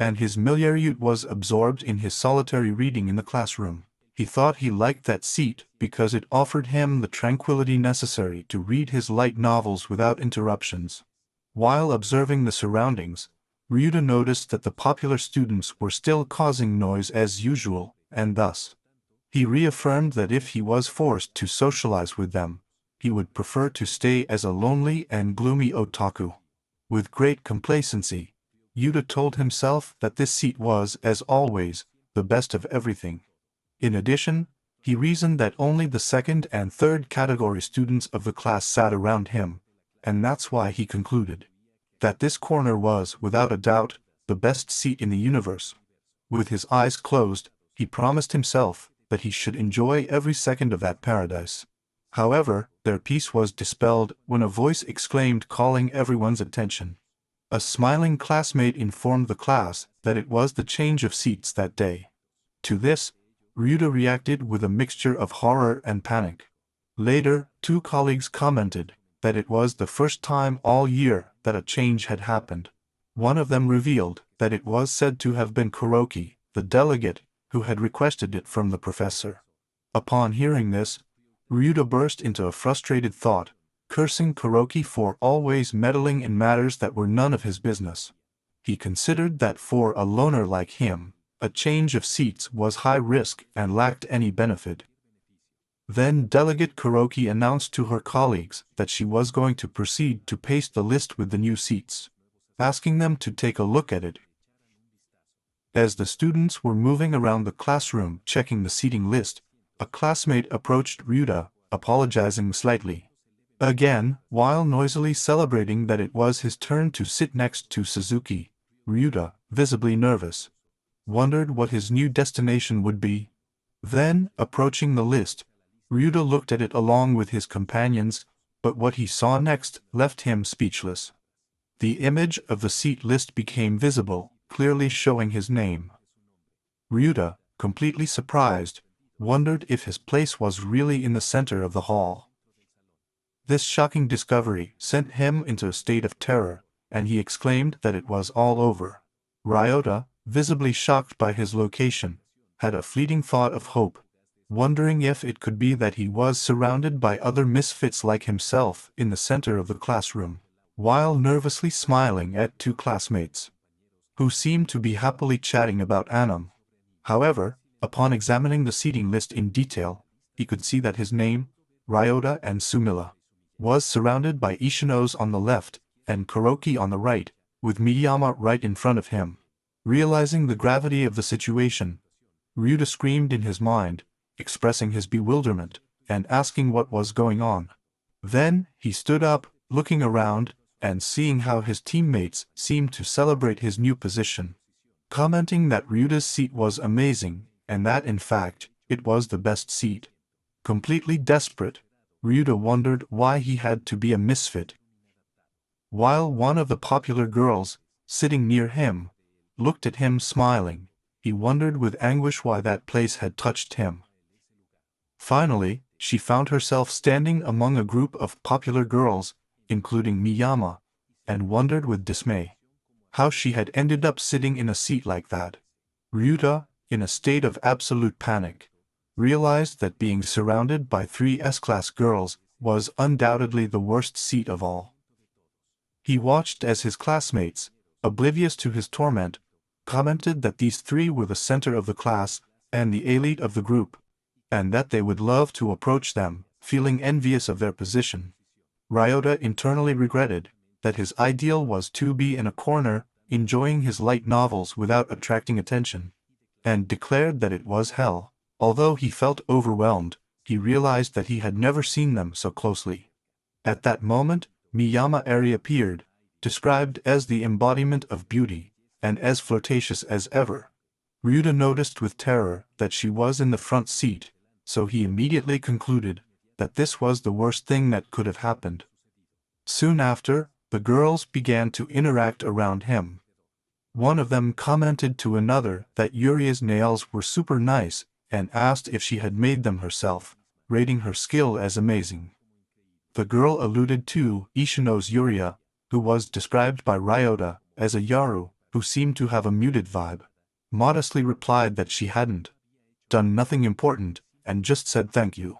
and his Miliariut was absorbed in his solitary reading in the classroom. He thought he liked that seat because it offered him the tranquility necessary to read his light novels without interruptions. While observing the surroundings, Ryuta noticed that the popular students were still causing noise as usual, and thus, he reaffirmed that if he was forced to socialize with them, he would prefer to stay as a lonely and gloomy otaku. With great complacency, Yuta told himself that this seat was, as always, the best of everything. In addition, he reasoned that only the second and third category students of the class sat around him, and that's why he concluded that this corner was, without a doubt, the best seat in the universe. With his eyes closed, he promised himself that he should enjoy every second of that paradise. However, their peace was dispelled when a voice exclaimed, calling everyone's attention. A smiling classmate informed the class that it was the change of seats that day. To this, Ryuta reacted with a mixture of horror and panic. Later, two colleagues commented that it was the first time all year that a change had happened. One of them revealed that it was said to have been Kuroki, the delegate, who had requested it from the professor. Upon hearing this, Ryuta burst into a frustrated thought, cursing Kuroki for always meddling in matters that were none of his business. He considered that for a loner like him, a change of seats was high risk and lacked any benefit. Then Delegate Kuroki announced to her colleagues that she was going to proceed to paste the list with the new seats, asking them to take a look at it. As the students were moving around the classroom checking the seating list, a classmate approached Ryuta, apologizing slightly. Again, while noisily celebrating that it was his turn to sit next to Suzuki, Ryuta, visibly nervous, wondered what his new destination would be. Then, approaching the list, Ryuta looked at it along with his companions, but what he saw next left him speechless. The image of the seat list became visible, clearly showing his name. Ryuta, completely surprised, wondered if his place was really in the center of the hall. This shocking discovery sent him into a state of terror, and he exclaimed that it was all over. Ryota, visibly shocked by his location, had a fleeting thought of hope, wondering if it could be that he was surrounded by other misfits like himself in the center of the classroom, while nervously smiling at two classmates, who seemed to be happily chatting about Anam. However, upon examining the seating list in detail, he could see that his name, Ryota and Sumila, was surrounded by Ishinos on the left and Kuroki on the right, with Miyama right in front of him. Realizing the gravity of the situation, Ryuta screamed in his mind, expressing his bewilderment and asking what was going on. Then, he stood up, looking around, and seeing how his teammates seemed to celebrate his new position, commenting that Ryuta's seat was amazing, and that in fact, it was the best seat. Completely desperate, Ryuta wondered why he had to be a misfit. While one of the popular girls, sitting near him, looked at him smiling, he wondered with anguish why that place had touched him. Finally, she found herself standing among a group of popular girls, including Miyama, and wondered with dismay how she had ended up sitting in a seat like that. Ryuta, in a state of absolute panic, realized that being surrounded by three S-class girls was undoubtedly the worst seat of all. He watched as his classmates, oblivious to his torment, commented that these three were the center of the class and the elite of the group, and that they would love to approach them, feeling envious of their position. Ryota internally regretted that his ideal was to be in a corner, enjoying his light novels without attracting attention, and declared that it was hell. Although he felt overwhelmed, he realized that he had never seen them so closely. At that moment, Miyama reappeared, described as the embodiment of beauty, and as flirtatious as ever. Ryuta noticed with terror that she was in the front seat, so he immediately concluded that this was the worst thing that could have happened. Soon after, the girls began to interact around him. One of them commented to another that Yuria's nails were super nice and asked if she had made them herself, rating her skill as amazing. The girl alluded to Ishino's Yuria, who was described by Ryota as a Yaru, who seemed to have a muted vibe, modestly replied that she hadn't done nothing important, and just said thank you.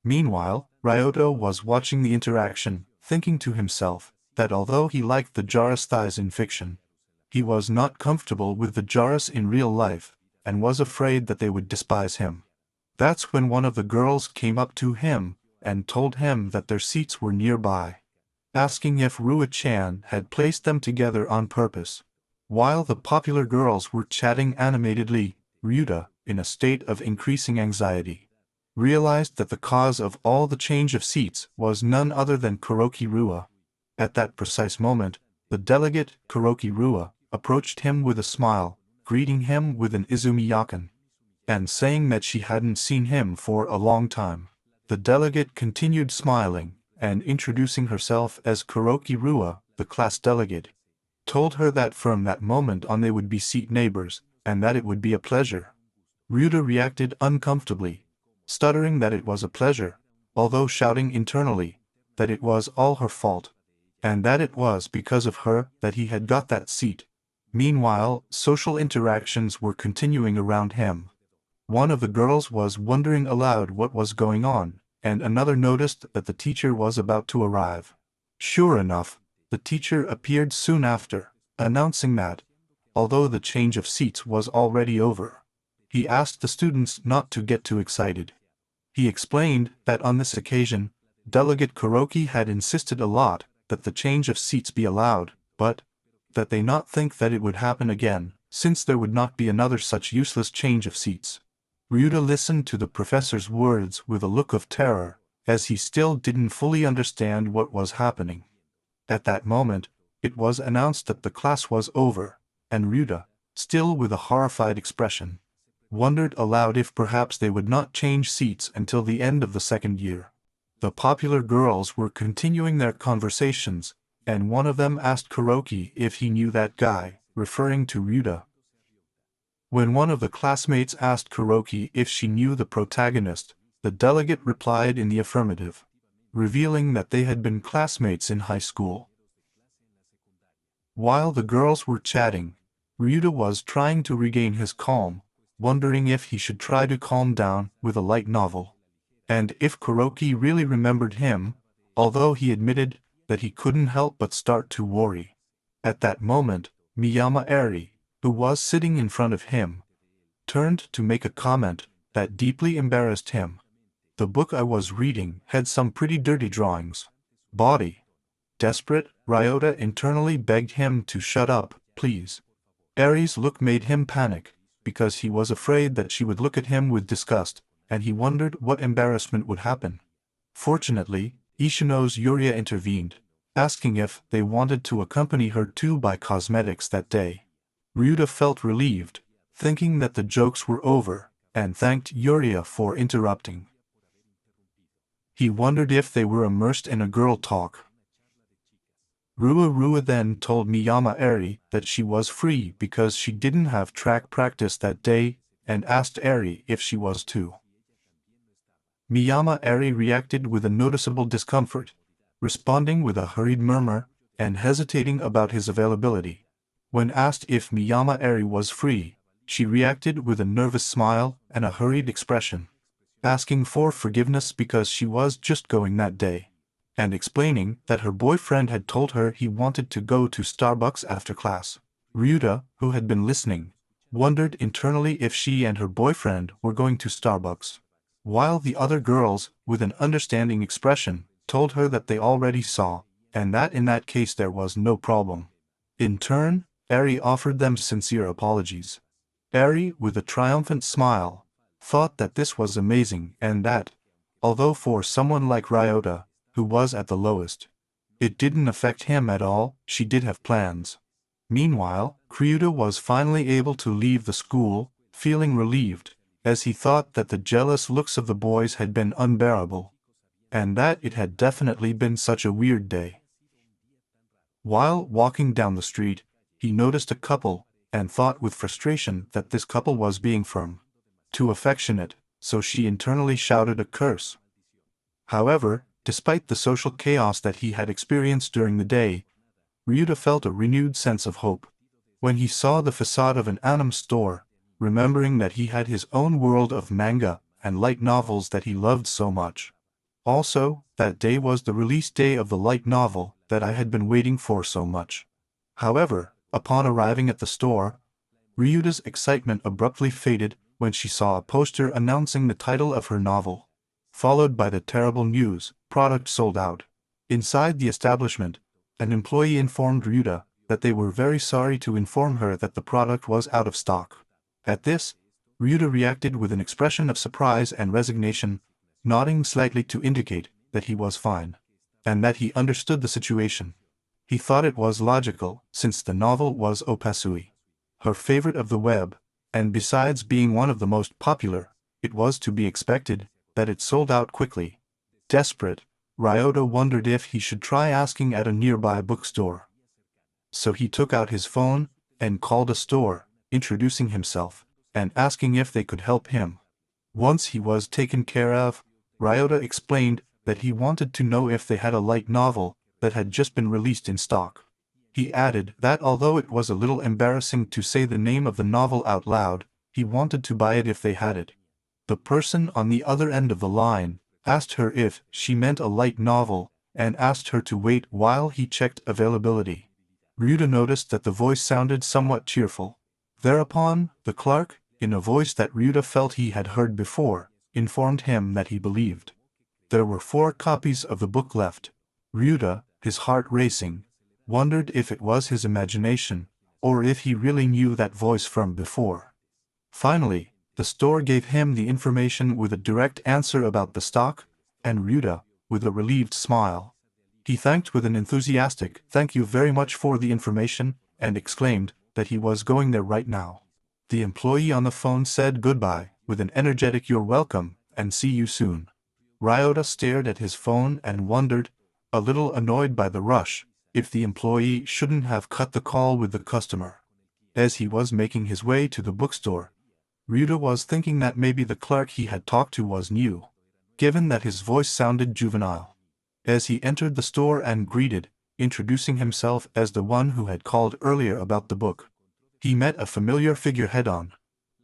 Meanwhile, Ryota was watching the interaction, thinking to himself that although he liked the Jaras thighs in fiction, he was not comfortable with the Jaras in real life, and was afraid that they would despise him. That's when one of the girls came up to him and told him that their seats were nearby, asking if Rua-chan had placed them together on purpose. While the popular girls were chatting animatedly, Ryuta, in a state of increasing anxiety, realized that the cause of all the change of seats was none other than Kuroki Rua. At that precise moment, the delegate, Kuroki Rua, approached him with a smile, greeting him with an Izumi yakan, and saying that she hadn't seen him for a long time. The delegate continued smiling, and introducing herself as Kuroki Rua, the class delegate, told her that from that moment on they would be seat neighbors, and that it would be a pleasure. Ryuta reacted uncomfortably, stuttering that it was a pleasure, although shouting internally that it was all her fault, and that it was because of her that he had got that seat. Meanwhile, social interactions were continuing around him. One of the girls was wondering aloud what was going on, and another noticed that the teacher was about to arrive. Sure enough, the teacher appeared soon after, announcing that, although the change of seats was already over, he asked the students not to get too excited. He explained that on this occasion, Delegate Kuroki had insisted a lot that the change of seats be allowed, but that they not think that it would happen again, since there would not be another such useless change of seats. Ryuta listened to the professor's words with a look of terror, as he still didn't fully understand what was happening. At that moment, it was announced that the class was over, and Ryuta, still with a horrified expression, wondered aloud if perhaps they would not change seats until the end of the second year. The popular girls were continuing their conversations, and one of them asked Kuroki if he knew that guy, referring to Ryuta. When one of the classmates asked Kuroki if she knew the protagonist, the delegate replied in the affirmative, revealing that they had been classmates in high school. While the girls were chatting, Ryuta was trying to regain his calm, wondering if he should try to calm down with a light novel, and if Kuroki really remembered him, although he admitted that he couldn't help but start to worry. At that moment, Miyama Eri, who was sitting in front of him, turned to make a comment that deeply embarrassed him. The book I was reading had some pretty dirty drawings. Body. Desperate, Ryota internally begged him to shut up, please. Eri's look made him panic, because he was afraid that she would look at him with disgust, and he wondered what embarrassment would happen. Fortunately, Ishino's Yuria intervened, asking if they wanted to accompany her to buy cosmetics that day. Ryuta felt relieved, thinking that the jokes were over, and thanked Yuria for interrupting. He wondered if they were immersed in a girl talk. Rua then told Miyama Eri that she was free because she didn't have track practice that day, and asked Eri if she was too. Miyama Eri reacted with a noticeable discomfort, responding with a hurried murmur, and hesitating about his availability. When asked if Miyama Eri was free, she reacted with a nervous smile and a hurried expression, asking for forgiveness because she was just going that day, and explaining that her boyfriend had told her he wanted to go to Starbucks after class. Ryuta, who had been listening, wondered internally if she and her boyfriend were going to Starbucks, while the other girls, with an understanding expression, told her that they already saw, and that in that case there was no problem. In turn, Eri offered them sincere apologies. Eri, with a triumphant smile, thought that this was amazing and that, although for someone like Ryota, who was at the lowest, it didn't affect him at all, she did have plans. Meanwhile, Ryuta was finally able to leave the school, feeling relieved, as he thought that the jealous looks of the boys had been unbearable, and that it had definitely been such a weird day. While walking down the street, he noticed a couple, and thought with frustration that this couple was being too affectionate, so she internally shouted a curse. However, despite the social chaos that he had experienced during the day, Ryuta felt a renewed sense of hope. When he saw the facade of an anime store, remembering that he had his own world of manga and light novels that he loved so much. Also, that day was the release day of the light novel that I had been waiting for so much. However, upon arriving at the store, Ryuta's excitement abruptly faded when she saw a poster announcing the title of her novel, followed by the terrible news, product sold out. Inside the establishment, an employee informed Ryuta that they were very sorry to inform her that the product was out of stock. At this, Ryuta reacted with an expression of surprise and resignation, nodding slightly to indicate that he was fine, and that he understood the situation. He thought it was logical, since the novel was Opasui, her favorite of the web, and besides being one of the most popular, it was to be expected that it sold out quickly. Desperate, Ryota wondered if he should try asking at a nearby bookstore. So he took out his phone and called a store, introducing himself and asking if they could help him. Once he was taken care of, Ryota explained that he wanted to know if they had a light novel that had just been released in stock. He added that although it was a little embarrassing to say the name of the novel out loud, he wanted to buy it if they had it. The person on the other end of the line asked her if she meant a light novel and asked her to wait while he checked availability. Ryuta noticed that the voice sounded somewhat cheerful. Thereupon, the clerk, in a voice that Ryuta felt he had heard before, informed him that he believed there were 4 copies of the book left. Ryuta, his heart racing, wondered if it was his imagination, or if he really knew that voice from before. Finally, the store gave him the information with a direct answer about the stock, and Ryuta, with a relieved smile, he thanked with an enthusiastic "Thank you very much for the information," and exclaimed that he was going there right now. The employee on the phone said goodbye with an energetic "You're welcome, and see you soon." Ryota stared at his phone and wondered, a little annoyed by the rush, if the employee shouldn't have cut the call with the customer. As he was making his way to the bookstore, Ryuta was thinking that maybe the clerk he had talked to was new, given that his voice sounded juvenile. As he entered the store and greeted, introducing himself as the one who had called earlier about the book, he met a familiar figure head-on.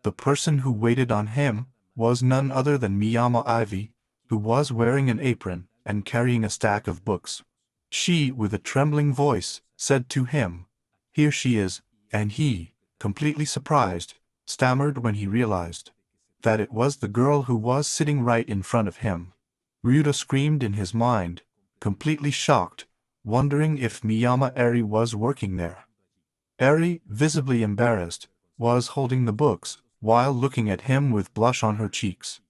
The person who waited on him was none other than Miyama Ivy, who was wearing an apron and carrying a stack of books. She, with a trembling voice, said to him, "Here she is," and he, completely surprised, stammered when he realized that it was the girl who was sitting right in front of him. Ryuta screamed in his mind, completely shocked, wondering if Miyama Eri was working there. Eri, visibly embarrassed, was holding the books, while looking at him with blush on her cheeks.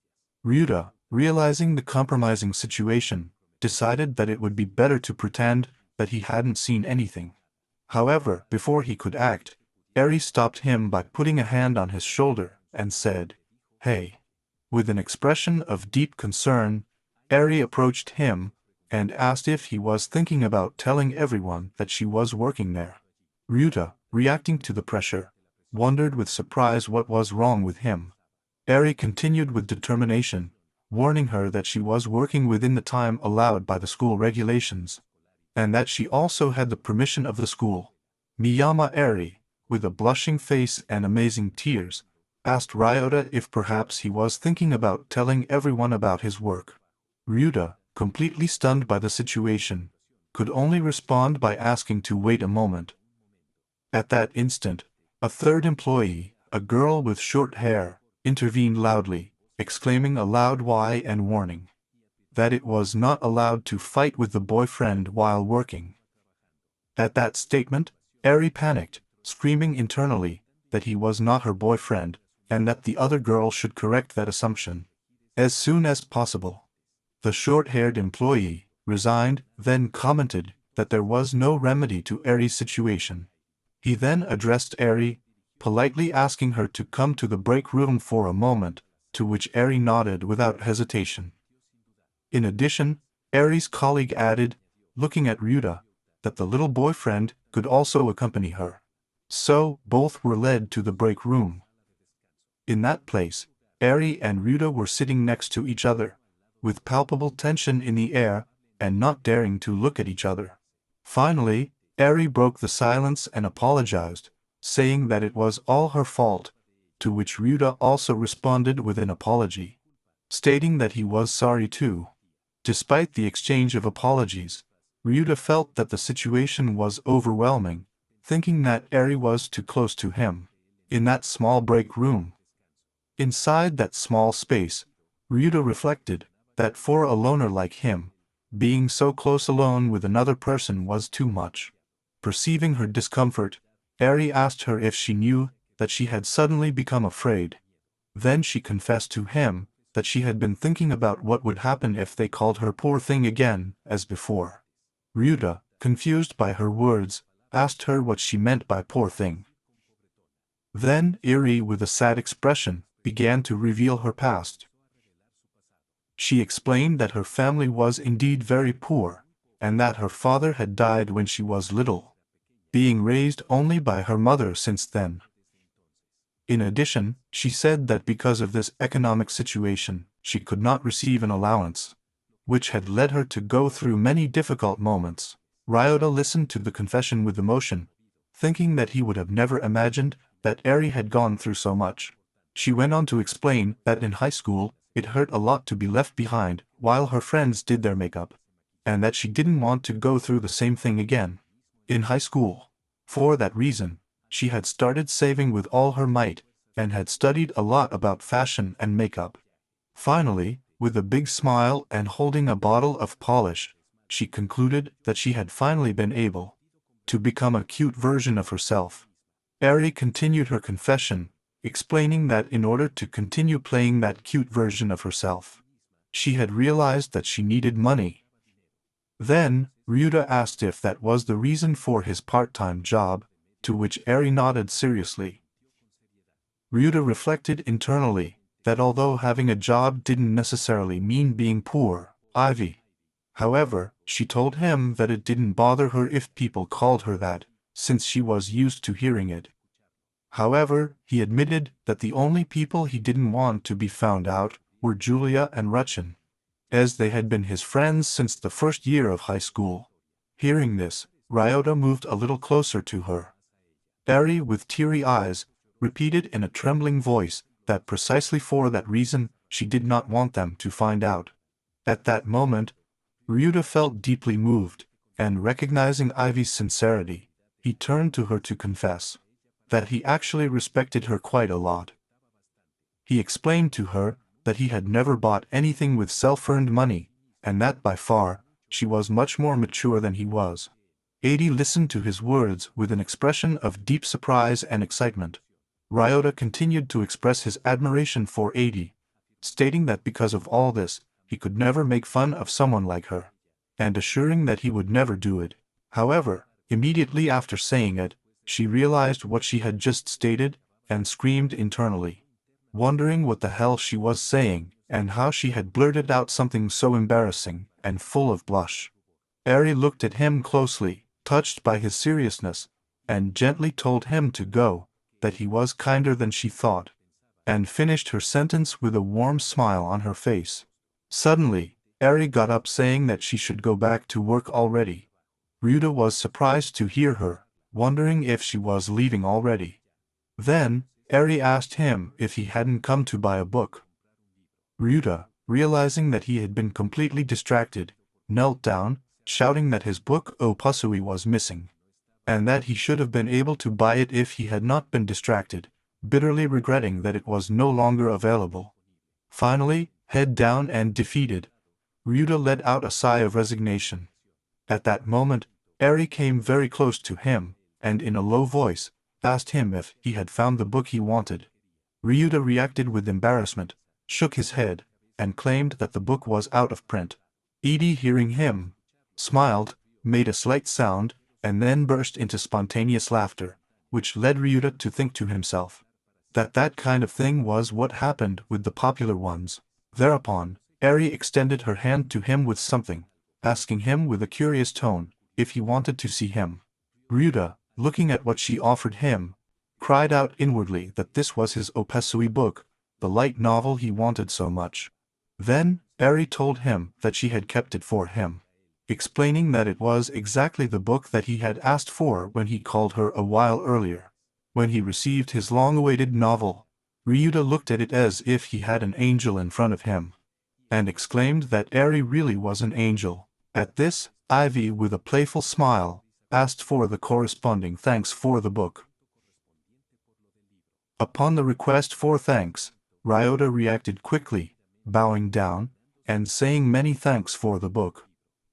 Ryuta, realizing the compromising situation, decided that it would be better to pretend that he hadn't seen anything. However, before he could act, Eri stopped him by putting a hand on his shoulder and said, "Hey." With an expression of deep concern, Eri approached him and asked if he was thinking about telling everyone that she was working there. Ryuta, reacting to the pressure, wondered with surprise what was wrong with him. Eri continued with determination, warning her that she was working within the time allowed by the school regulations, and that she also had the permission of the school. Miyama Eri, with a blushing face and amazing tears, asked Ryota if perhaps he was thinking about telling everyone about his work. Ryuta, completely stunned by the situation, could only respond by asking to wait a moment. At that instant, a third employee, a girl with short hair, intervened loudly, exclaiming a loud "why" and warning that it was not allowed to fight with the boyfriend while working. At that statement, Eri panicked, screaming internally that he was not her boyfriend, and that the other girl should correct that assumption as soon as possible. The short-haired employee, resigned, then commented that there was no remedy to Eri's situation. He then addressed Eri, politely asking her to come to the break room for a moment, to which Eri nodded without hesitation. In addition, Eri's colleague added, looking at Ryuta, that the little boyfriend could also accompany her. So, both were led to the break room. In that place, Eri and Ryuta were sitting next to each other, with palpable tension in the air, and not daring to look at each other. Finally, Eri broke the silence and apologized, saying that it was all her fault, to which Ryuta also responded with an apology, stating that he was sorry too. Despite the exchange of apologies, Ryuta felt that the situation was overwhelming, thinking that Eri was too close to him. In that small break room, inside that small space, Ryuta reflected that for a loner like him, being so close alone with another person was too much. Perceiving her discomfort, Eri asked her if she knew that she had suddenly become afraid. Then she confessed to him that she had been thinking about what would happen if they called her poor thing again, as before. Ryuta, confused by her words, asked her what she meant by poor thing. Then Eri, with a sad expression, began to reveal her past. She explained that her family was indeed very poor, and that her father had died when she was little, being raised only by her mother since then. In addition, she said that because of this economic situation, she could not receive an allowance, which had led her to go through many difficult moments. Ryota listened to the confession with emotion, thinking that he would have never imagined that Eri had gone through so much. She went on to explain that in high school, it hurt a lot to be left behind while her friends did their makeup, and that she didn't want to go through the same thing again. In high school, for that reason, she had started saving with all her might, and had studied a lot about fashion and makeup. Finally, with a big smile and holding a bottle of polish, she concluded that she had finally been able to become a cute version of herself. Eri continued her confession, explaining that in order to continue playing that cute version of herself, she had realized that she needed money. Then, Ryuta asked if that was the reason for his part-time job, to which Eri nodded seriously. Ryuta reflected internally that although having a job didn't necessarily mean being poor, Ivy. However, she told him that it didn't bother her if people called her that, since she was used to hearing it. However, he admitted that the only people he didn't want to be found out were Julia and Ruchin, as they had been his friends since the first year of high school. Hearing this, Ryota moved a little closer to her. Eri, with teary eyes, repeated in a trembling voice that precisely for that reason she did not want them to find out. At that moment, Ryuta felt deeply moved, and recognizing Ivy's sincerity, he turned to her to confess that he actually respected her quite a lot. He explained to her that he had never bought anything with self-earned money, and that by far, she was much more mature than he was. Adi listened to his words with an expression of deep surprise and excitement. Ryota continued to express his admiration for Adi, stating that because of all this, he could never make fun of someone like her, and assuring that he would never do it. However, immediately after saying it, she realized what she had just stated, and screamed internally, wondering what the hell she was saying, and how she had blurted out something so embarrassing, and full of blush. Eri looked at him closely, touched by his seriousness, and gently told him to go, that he was kinder than she thought, and finished her sentence with a warm smile on her face. Suddenly, Eri got up saying that she should go back to work already. Ryuta was surprised to hear her, wondering if she was leaving already. Then, Eri asked him if he hadn't come to buy a book. Ryuta, realizing that he had been completely distracted, knelt down, shouting that his book Opusui was missing, and that he should have been able to buy it if he had not been distracted, bitterly regretting that it was no longer available. Finally, head down and defeated, Ryuta let out a sigh of resignation. At that moment, Eri came very close to him, and in a low voice, asked him if he had found the book he wanted. Ryuta reacted with embarrassment, shook his head, and claimed that the book was out of print. Edie, hearing him, smiled, made a slight sound, and then burst into spontaneous laughter, which led Ryuta to think to himself that that kind of thing was what happened with the popular ones. Thereupon, Eri extended her hand to him with something, asking him with a curious tone if he wanted to see him. Ryuta, looking at what she offered him, cried out inwardly that this was his Opusui book, the light novel he wanted so much. Then, Eri told him that she had kept it for him, explaining that it was exactly the book that he had asked for when he called her a while earlier. When he received his long-awaited novel, Ryuta looked at it as if he had an angel in front of him, and exclaimed that Eri really was an angel. At this, Ivy, with a playful smile, asked for the corresponding thanks for the book. Upon the request for thanks, Ryota reacted quickly, bowing down, and saying many thanks for the book.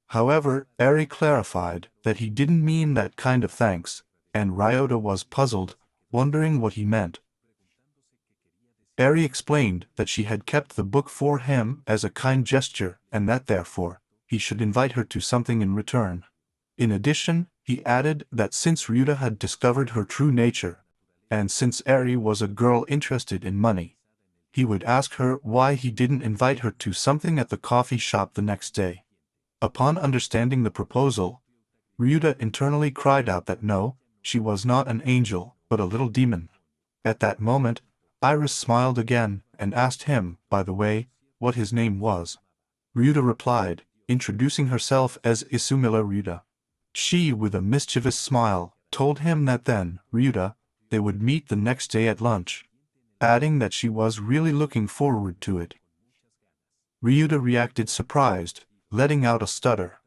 However, Eri clarified that he didn't mean that kind of thanks, and Ryota was puzzled, wondering what he meant. Eri explained that she had kept the book for him as a kind gesture and that therefore, he should invite her to something in return. In addition, he added that since Ryuta had discovered her true nature, and since Eri was a girl interested in money, he would ask her why he didn't invite her to something at the coffee shop the next day. Upon understanding the proposal, Ryuta internally cried out that no, she was not an angel, but a little demon. At that moment, Iris smiled again and asked him, by the way, what his name was. Ryuta replied, introducing herself as Isumila Ryuta. She, with a mischievous smile, told him that then, Ryuta, they would meet the next day at lunch, adding that she was really looking forward to it. Ryuta reacted surprised, letting out a stutter.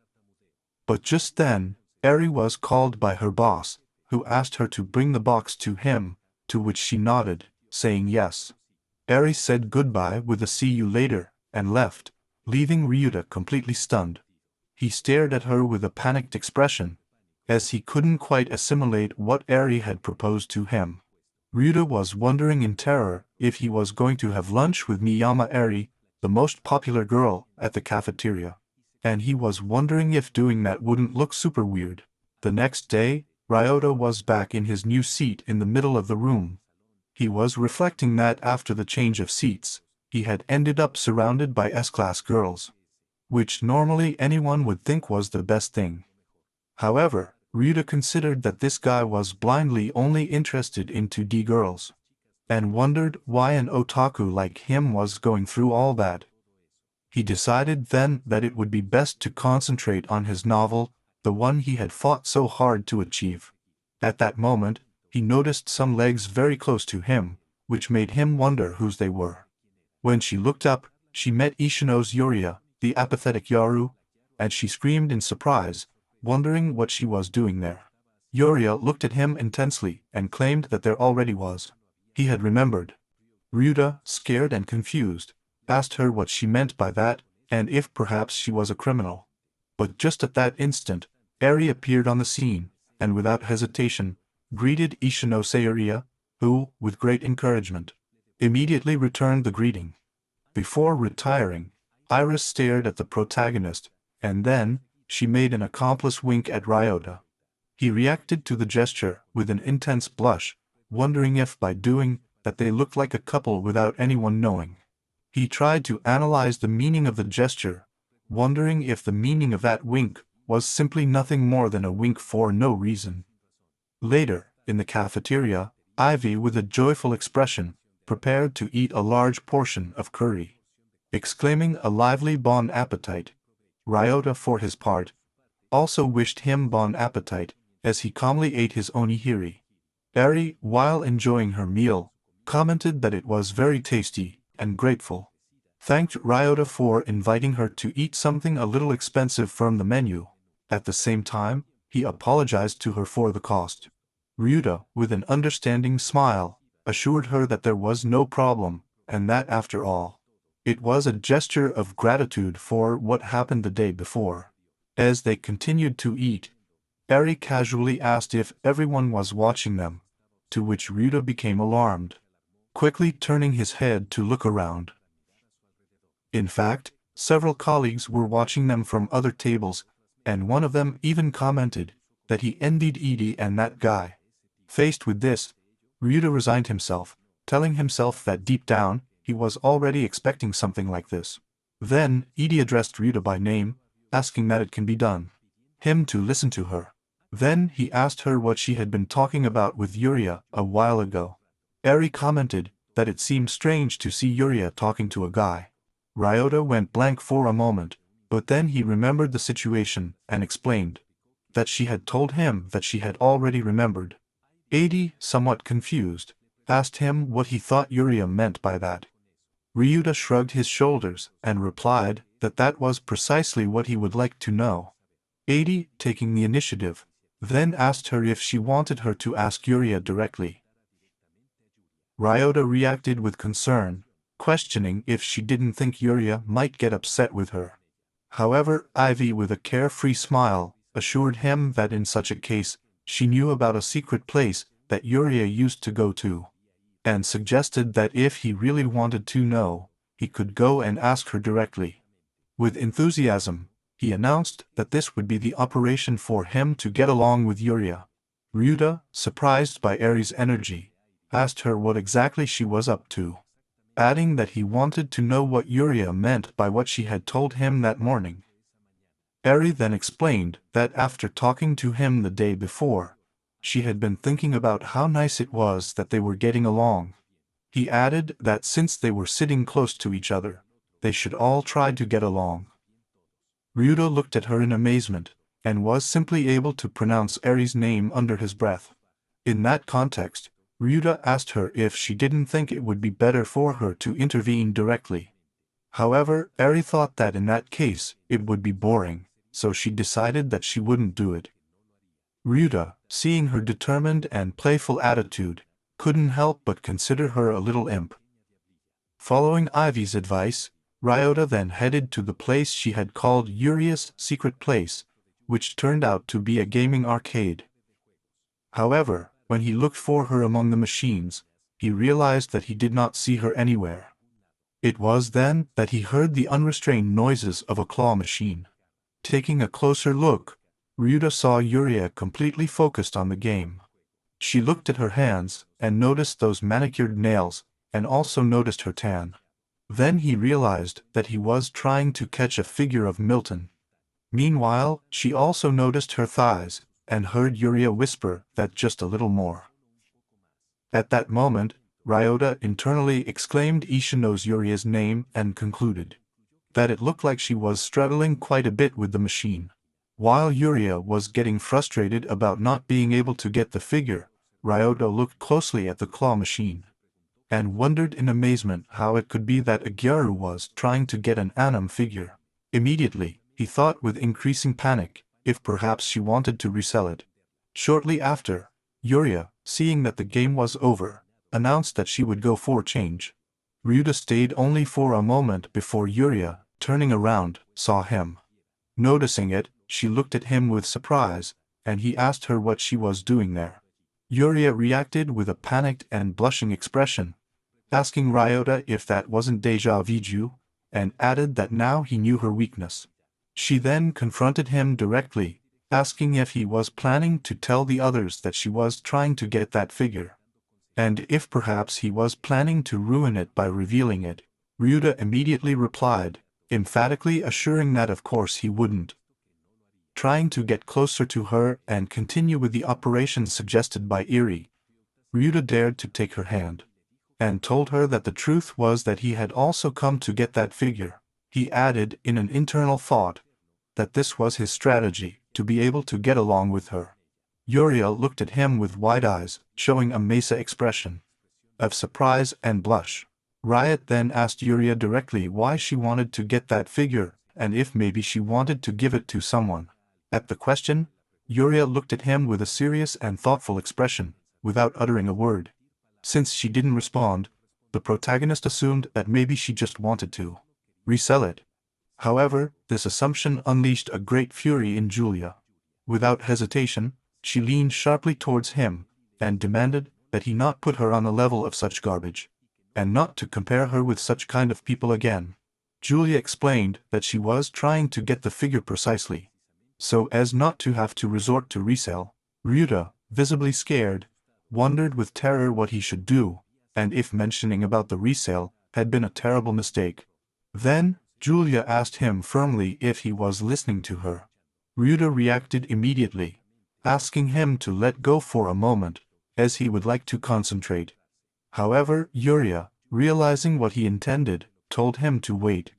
But just then, Eri was called by her boss, who asked her to bring the box to him, to which she nodded, saying yes. Eri said goodbye with a see you later, and left, leaving Ryuta completely stunned. He stared at her with a panicked expression, as he couldn't quite assimilate what Eri had proposed to him. Ryuta was wondering in terror if he was going to have lunch with Miyama Eri, the most popular girl at the cafeteria. And he was wondering if doing that wouldn't look super weird. The next day, Ryota was back in his new seat in the middle of the room. He was reflecting that after the change of seats, he had ended up surrounded by S-class girls, which normally anyone would think was the best thing. However, Ryuta considered that this guy was blindly only interested in 2D girls, and wondered why an otaku like him was going through all that. He decided then that it would be best to concentrate on his novel, the one he had fought so hard to achieve. At that moment, he noticed some legs very close to him, which made him wonder whose they were. When she looked up, she met Ishino's Yoria, the apathetic Yaru, and she screamed in surprise, wondering what she was doing there. Yoria looked at him intensely and claimed that there already was. He had remembered. Ryuta, scared and confused, asked her what she meant by that, and if perhaps she was a criminal. But just at that instant, Eri appeared on the scene, and without hesitation, greeted Ishino Sayoriya, who, with great encouragement, immediately returned the greeting. Before retiring, Iris stared at the protagonist, and then, she made an accomplice wink at Ryota. He reacted to the gesture with an intense blush, wondering if by doing that they looked like a couple without anyone knowing. He tried to analyze the meaning of the gesture, wondering if the meaning of that wink was simply nothing more than a wink for no reason. Later, in the cafeteria, Ivy, with a joyful expression, prepared to eat a large portion of curry, exclaiming a lively bon appetit. Ryota, for his part, also wished him bon appetit, as he calmly ate his onigiri. Eri, while enjoying her meal, commented that it was very tasty, and grateful. Thanked Ryota for inviting her to eat something a little expensive from the menu. At the same time, he apologized to her for the cost. Ryuta, with an understanding smile, assured her that there was no problem, and that after all, it was a gesture of gratitude for what happened the day before. As they continued to eat, Eri casually asked if everyone was watching them, to which Ryuta became alarmed, quickly turning his head to look around. In fact, several colleagues were watching them from other tables, and one of them even commented that he envied Edie and that guy. Faced with this, Ryuta resigned himself, telling himself that deep down, he was already expecting something like this. Then, Edie addressed Ryuta by name, asking that it can be done. Him to listen to her. Then he asked her what she had been talking about with Yuria a while ago. Eri commented that it seemed strange to see Yuria talking to a guy. Ryota went blank for a moment, but then he remembered the situation and explained that she had told him that she had already remembered. 80, somewhat confused, asked him what he thought Yuria meant by that. Ryuta shrugged his shoulders and replied that that was precisely what he would like to know. 80, taking the initiative, then asked her if she wanted her to ask Yuria directly. Ryota reacted with concern, questioning if she didn't think Yuria might get upset with her. However, Ivy, with a carefree smile, assured him that in such a case, she knew about a secret place that Yuria used to go to, and suggested that if he really wanted to know, he could go and ask her directly. With enthusiasm, he announced that this would be the operation for him to get along with Yuria. Ryuta, surprised by Eri's energy, asked her what exactly she was up to, adding that he wanted to know what Yuria meant by what she had told him that morning. Eri then explained that after talking to him the day before, she had been thinking about how nice it was that they were getting along. He added that since they were sitting close to each other, they should all try to get along. Ryuta looked at her in amazement, and was simply able to pronounce Eri's name under his breath. In that context, Ryuta asked her if she didn't think it would be better for her to intervene directly. However, Eri thought that in that case, it would be boring, so she decided that she wouldn't do it. Ryuta, seeing her determined and playful attitude, couldn't help but consider her a little imp. Following Ivy's advice, Ryota then headed to the place she had called Yuria's secret place, which turned out to be a gaming arcade. However, when he looked for her among the machines, he realized that he did not see her anywhere. It was then that he heard the unrestrained noises of a claw machine. Taking a closer look, Ryuta saw Yuria completely focused on the game. She looked at her hands and noticed those manicured nails, and also noticed her tan. Then he realized that he was trying to catch a figure of Milton. Meanwhile, she also noticed her thighs, and heard Yuria whisper that just a little more. At that moment, Ryota internally exclaimed Isha knows Yuria's name and concluded that it looked like she was struggling quite a bit with the machine. While Yuria was getting frustrated about not being able to get the figure, Ryota looked closely at the claw machine and wondered in amazement how it could be that Agyaru was trying to get an anime figure. Immediately, he thought with increasing panic if perhaps she wanted to resell it. Shortly after, Yuria, seeing that the game was over, announced that she would go for change. Ryuta stayed only for a moment before Yuria, turning around, saw him. Noticing it, she looked at him with surprise, and he asked her what she was doing there. Yuria reacted with a panicked and blushing expression, asking Ryota if that wasn't déjà vu, and added that now he knew her weakness. She then confronted him directly, asking if he was planning to tell the others that she was trying to get that figure, and if perhaps he was planning to ruin it by revealing it. Ryuta immediately replied, emphatically assuring that of course he wouldn't. Trying to get closer to her and continue with the operation suggested by Eri, Ryuta dared to take her hand, and told her that the truth was that he had also come to get that figure. He added in an internal thought that this was his strategy to be able to get along with her. Yuria looked at him with wide eyes, showing a mesa expression of surprise and blush. Riot then asked Yuria directly why she wanted to get that figure, and if maybe she wanted to give it to someone. At the question, Yuria looked at him with a serious and thoughtful expression, without uttering a word. Since she didn't respond, the protagonist assumed that maybe she just wanted to resell it. However, this assumption unleashed a great fury in Julia. Without hesitation, she leaned sharply towards him, and demanded that he not put her on the level of such garbage, and not to compare her with such kind of people again. Julia explained that she was trying to get the figure precisely, so as not to have to resort to resale. Ryuta, visibly scared, wondered with terror what he should do, and if mentioning about the resale had been a terrible mistake. Then, Julia asked him firmly if he was listening to her. Ryuta reacted immediately, asking him to let go for a moment, as he would like to concentrate. However, Yuria, realizing what he intended, told him to wait.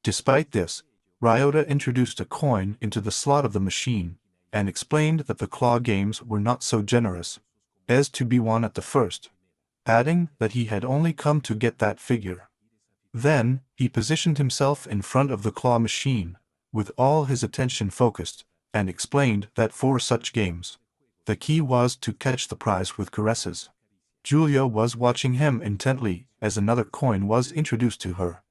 Despite this, Ryota introduced a coin into the slot of the machine, and explained that the claw games were not so generous as to be won at the first, adding that he had only come to get that figure. Then, he positioned himself in front of the claw machine, with all his attention focused, and explained that for such games, the key was to catch the prize with caresses. Julia was watching him intently as another coin was introduced to her.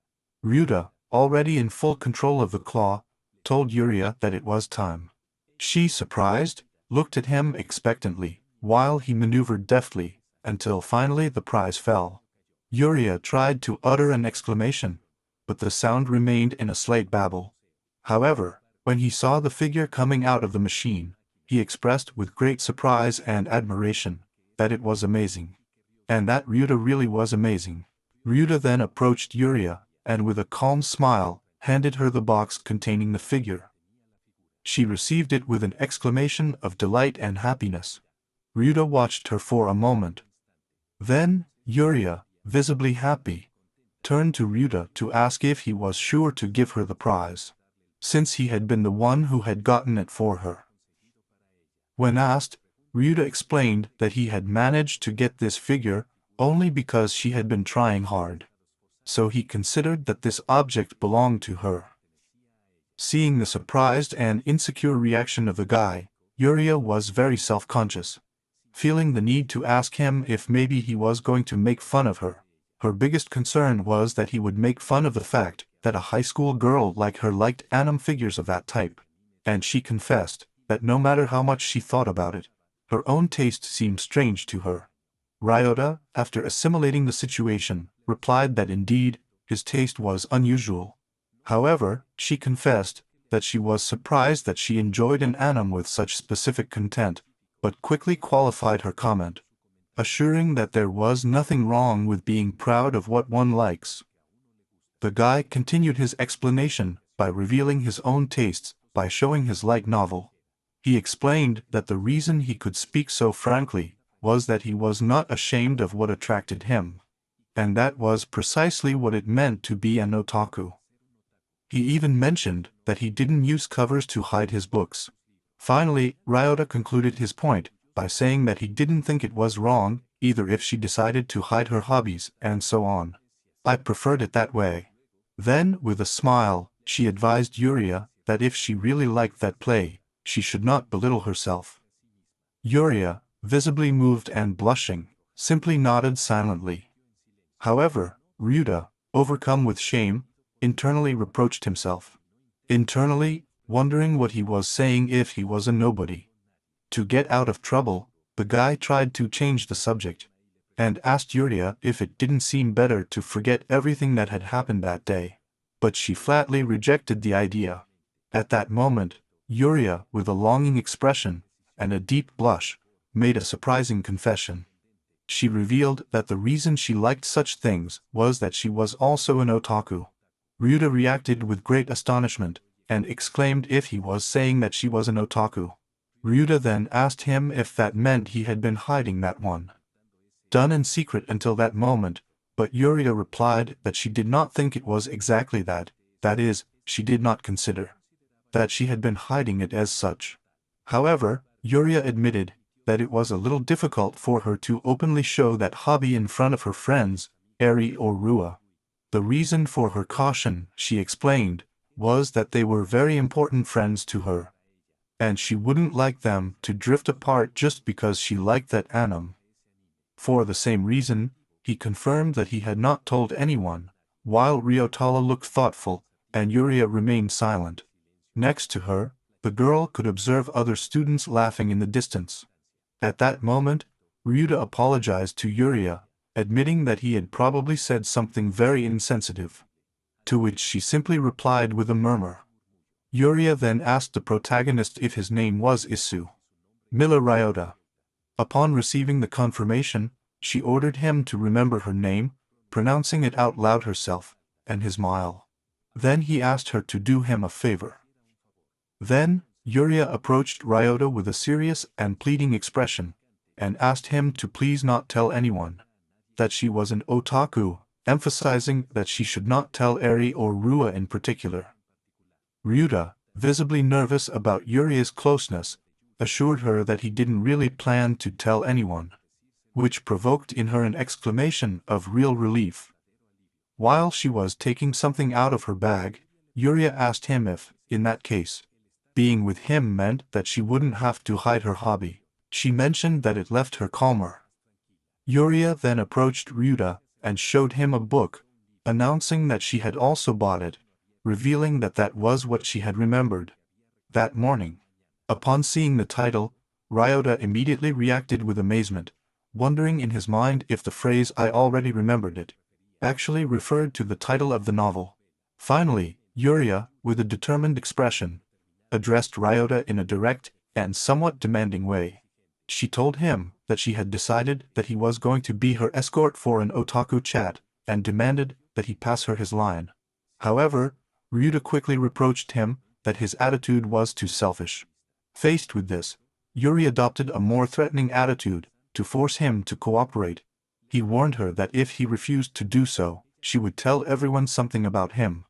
Ryuta, already in full control of the claw, told Yuria that it was time. She, surprised, looked at him expectantly, while he maneuvered deftly, until finally the prize fell. Yuria tried to utter an exclamation, but the sound remained in a slight babble. However, when he saw the figure coming out of the machine, he expressed with great surprise and admiration that it was amazing. And that Ryuta really was amazing. Ryuta then approached Yuria, and with a calm smile, handed her the box containing the figure. She received it with an exclamation of delight and happiness. Ryuta watched her for a moment. Then, Yuria, visibly happy, turned to Ryuta to ask if he was sure to give her the prize, since he had been the one who had gotten it for her. When asked, Ryuta explained that he had managed to get this figure only because she had been trying hard. So he considered that this object belonged to her. Seeing the surprised and insecure reaction of the guy, Yuria was very self-conscious, feeling the need to ask him if maybe he was going to make fun of her. Her biggest concern was that he would make fun of the fact that a high school girl like her liked anime figures of that type, and she confessed that no matter how much she thought about it, her own taste seemed strange to her. Ryota, after assimilating the situation, replied that indeed, his taste was unusual. However, she confessed that she was surprised that she enjoyed an anime with such specific content, but quickly qualified her comment, assuring that there was nothing wrong with being proud of what one likes. The guy continued his explanation by revealing his own tastes by showing his light novel. He explained that the reason he could speak so frankly was that he was not ashamed of what attracted him. And that was precisely what it meant to be an otaku. He even mentioned that he didn't use covers to hide his books. Finally, Ryota concluded his point by saying that he didn't think it was wrong, either if she decided to hide her hobbies and so on. I preferred it that way. Then, with a smile, she advised Yuria that if she really liked that play, she should not belittle herself. Yuria, visibly moved and blushing, simply nodded silently. However, Ryuta, overcome with shame, internally reproached himself. Internally, wondering what he was saying if he was a nobody. To get out of trouble, the guy tried to change the subject, and asked Yuria if it didn't seem better to forget everything that had happened that day. But she flatly rejected the idea. At that moment, Yuria, with a longing expression and a deep blush, made a surprising confession. She revealed that the reason she liked such things was that she was also an otaku. Ryuta reacted with great astonishment, and exclaimed if he was saying that she was an otaku. Ryuta then asked him if that meant he had been hiding that one. Done in secret until that moment, but Yuria replied that she did not think it was exactly that is, she did not consider that she had been hiding it as such. However, Yuria admitted that it was a little difficult for her to openly show that hobby in front of her friends, Eri or Rua. The reason for her caution, she explained, was that they were very important friends to her, and she wouldn't like them to drift apart just because she liked that anime. For the same reason, he confirmed that he had not told anyone, while Ryotala looked thoughtful, and Yuria remained silent. Next to her, the girl could observe other students laughing in the distance. At that moment, Ryuta apologized to Yuria, admitting that he had probably said something very insensitive, to which she simply replied with a murmur. Yuria then asked the protagonist if his name was Isu. Mila Ryota. Upon receiving the confirmation, she ordered him to remember her name, pronouncing it out loud herself, and his smile. Then he asked her to do him a favor. Then, Yuria approached Ryota with a serious and pleading expression, and asked him to please not tell anyone that she was an otaku, emphasizing that she should not tell Eri or Rua in particular. Ryuta, visibly nervous about Yuria's closeness, assured her that he didn't really plan to tell anyone, which provoked in her an exclamation of real relief. While she was taking something out of her bag, Yuria asked him if, in that case, being with him meant that she wouldn't have to hide her hobby. She mentioned that it left her calmer. Yuria then approached Ryuta and showed him a book, announcing that she had also bought it, revealing that that was what she had remembered that morning. Upon seeing the title, Ryota immediately reacted with amazement, wondering in his mind if the phrase "I already remembered it" actually referred to the title of the novel. Finally, Yuria, with a determined expression, addressed Ryota in a direct and somewhat demanding way. She told him that she had decided that he was going to be her escort for an otaku chat, and demanded that he pass her his line. However, Ryuta quickly reproached him that his attitude was too selfish. Faced with this, Yuri adopted a more threatening attitude to force him to cooperate. He warned her that if he refused to do so, she would tell everyone something about him.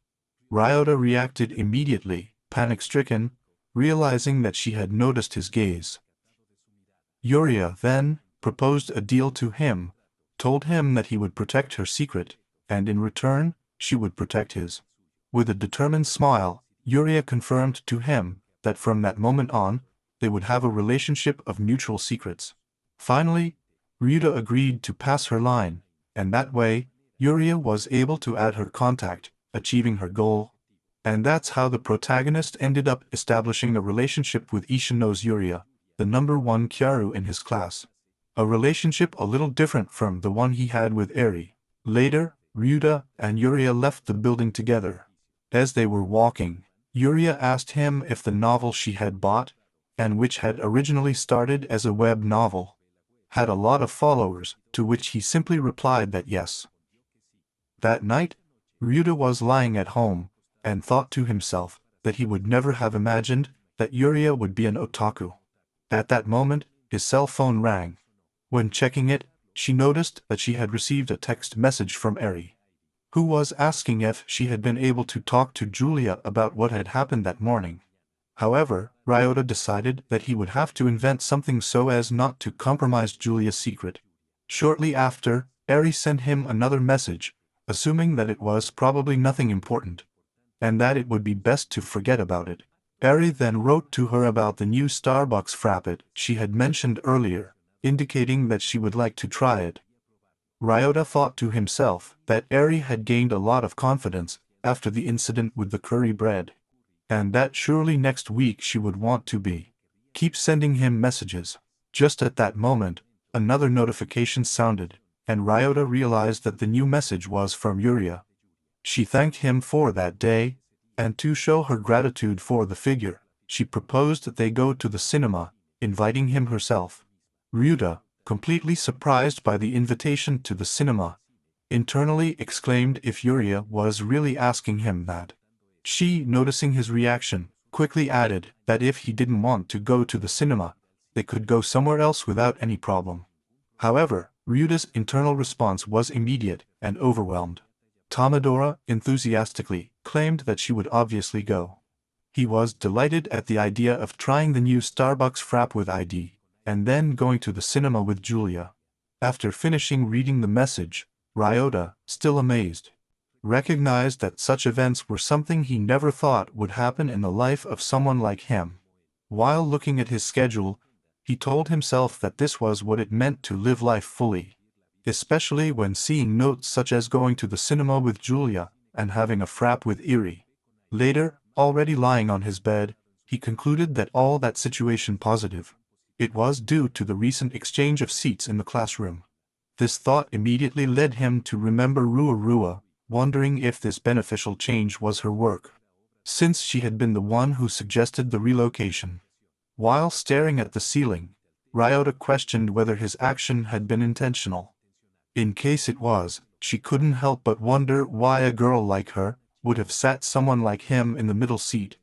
Ryota reacted immediately, panic-stricken, realizing that she had noticed his gaze. Yuria then proposed a deal to him, told him that he would protect her secret, and in return, she would protect his. With a determined smile, Yuria confirmed to him that from that moment on, they would have a relationship of mutual secrets. Finally, Ryuta agreed to pass her line, and that way, Yuria was able to add her contact, achieving her goal. And that's how the protagonist ended up establishing a relationship with Ishino's Yuria, the number one Kyaru in his class. A relationship a little different from the one he had with Eri. Later, Ryuta and Yuria left the building together. As they were walking, Yuria asked him if the novel she had bought, and which had originally started as a web novel, had a lot of followers, to which he simply replied that yes. That night, Ryuta was lying at home, and thought to himself that he would never have imagined that Yuria would be an otaku. At that moment, his cell phone rang. When checking it, she noticed that she had received a text message from Eri, who was asking if she had been able to talk to Julia about what had happened that morning. However, Ryota decided that he would have to invent something so as not to compromise Julia's secret. Shortly after, Eri sent him another message, assuming that it was probably nothing important, and that it would be best to forget about it. Eri then wrote to her about the new Starbucks frappe she had mentioned earlier, indicating that she would like to try it. Ryota thought to himself that Eri had gained a lot of confidence after the incident with the curry bread, and that surely next week she would want to keep sending him messages. Just at that moment, another notification sounded, and Ryota realized that the new message was from Yuria. She thanked him for that day, and to show her gratitude for the figure, she proposed that they go to the cinema, inviting him herself. Ryuta, completely surprised by the invitation to the cinema, internally exclaimed if Yuria was really asking him that. She, noticing his reaction, quickly added that if he didn't want to go to the cinema, they could go somewhere else without any problem. However, Ryuta's internal response was immediate and overwhelmed. Tomadora, enthusiastically, claimed that she would obviously go. He was delighted at the idea of trying the new Starbucks frappe with ID, and then going to the cinema with Julia. After finishing reading the message, Ryota, still amazed, recognized that such events were something he never thought would happen in the life of someone like him. While looking at his schedule, he told himself that this was what it meant to live life fully, especially when seeing notes such as going to the cinema with Julia and having a frappe with Eri. Later, already lying on his bed, he concluded that all that situation positive. It was due to the recent exchange of seats in the classroom. This thought immediately led him to remember Rua, wondering if this beneficial change was her work, since she had been the one who suggested the relocation. While staring at the ceiling, Ryota questioned whether his action had been intentional. In case it was, she couldn't help but wonder why a girl like her would have sat someone like him in the middle seat.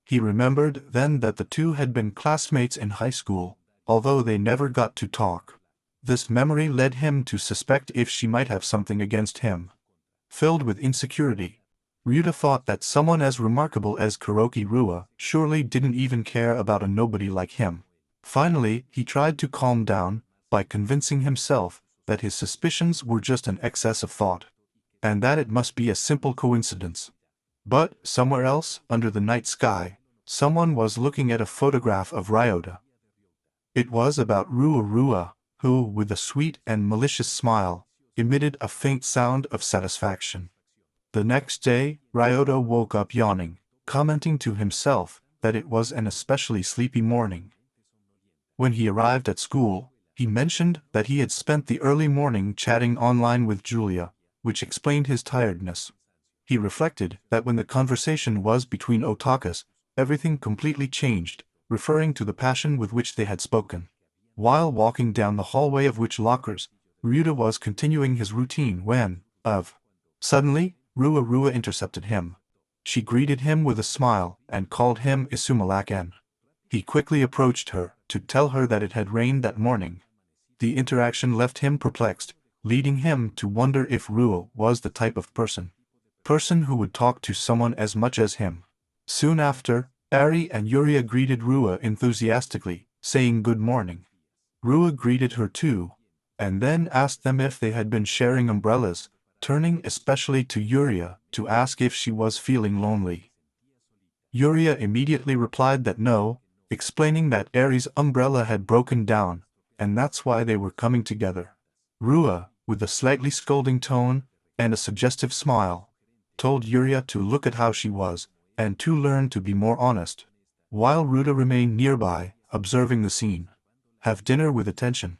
He remembered then that the two had been classmates in high school, although they never got to talk. This memory led him to suspect if she might have something against him. Filled with insecurity, Ryuta thought that someone as remarkable as Kuroki Rua surely didn't even care about a nobody like him. Finally, he tried to calm down by convincing himself that his suspicions were just an excess of thought, and that it must be a simple coincidence. But, somewhere else, under the night sky, someone was looking at a photograph of Ryota. It was about Rua Rua, who, with a sweet and malicious smile, emitted a faint sound of satisfaction. The next day, Ryota woke up yawning, commenting to himself that it was an especially sleepy morning. When he arrived at school, he mentioned that he had spent the early morning chatting online with Julia, which explained his tiredness. He reflected that when the conversation was between otakus, everything completely changed, referring to the passion with which they had spoken. While walking down the hallway of which lockers, Ryuta was continuing his routine when, suddenly, Rua Rua intercepted him. She greeted him with a smile and called him Isumalaken. He quickly approached her to tell her that it had rained that morning. The interaction left him perplexed, leading him to wonder if Rua was the type of person who would talk to someone as much as him. Soon after, Ari and Yuria greeted Rua enthusiastically, saying good morning. Rua greeted her too, and then asked them if they had been sharing umbrellas, turning especially to Yuria to ask if she was feeling lonely. Yuria immediately replied that no, explaining that Ari's umbrella had broken down, and that's why they were coming together. Rua, with a slightly scolding tone and a suggestive smile, told Yuria to look at how she was, and to learn to be more honest. While Ruta remained nearby, observing the scene. Have dinner with attention.